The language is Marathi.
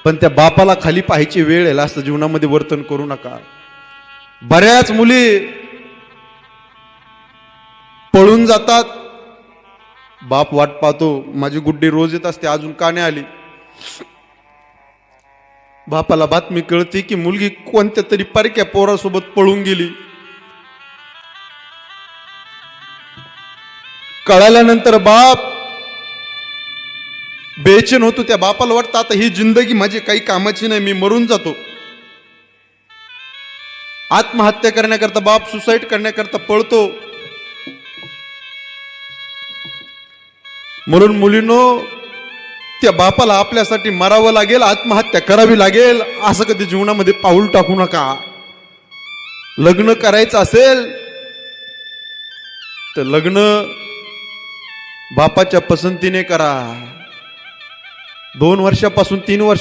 पण त्या बापाला खाली पाहायची वेळ आहे असं जीवनामध्ये वर्तन करू नका. बऱ्याच मुली पळून जातात, बाप वाट पाहतो, माझी गुड्डी रोज येत असते अजून का नाही आली. बापाला बातमी कळते की मुलगी कोणत्या तरी परक्या पोरासोबत पळून गेली. कळाल्यानंतर बाप बेचैन होतो. त्या बापाला वाटतं आता ही जिंदगी माझी काही कामाची नाही, मी मरून जातो. आत्महत्या करण्याकरता बाप सुसाईड करण्याकरता पळतो. म्हणून मुलींनो, त्या बापाला आपल्यासाठी मरावं लागेल, आत्महत्या करावी लागेल असं कधी जीवनामध्ये पाऊल टाकू नका. लग्न करायचं असेल तर लग्न बापाच्या पसंतीने करा. 2 वर्षापासून 3 वर्ष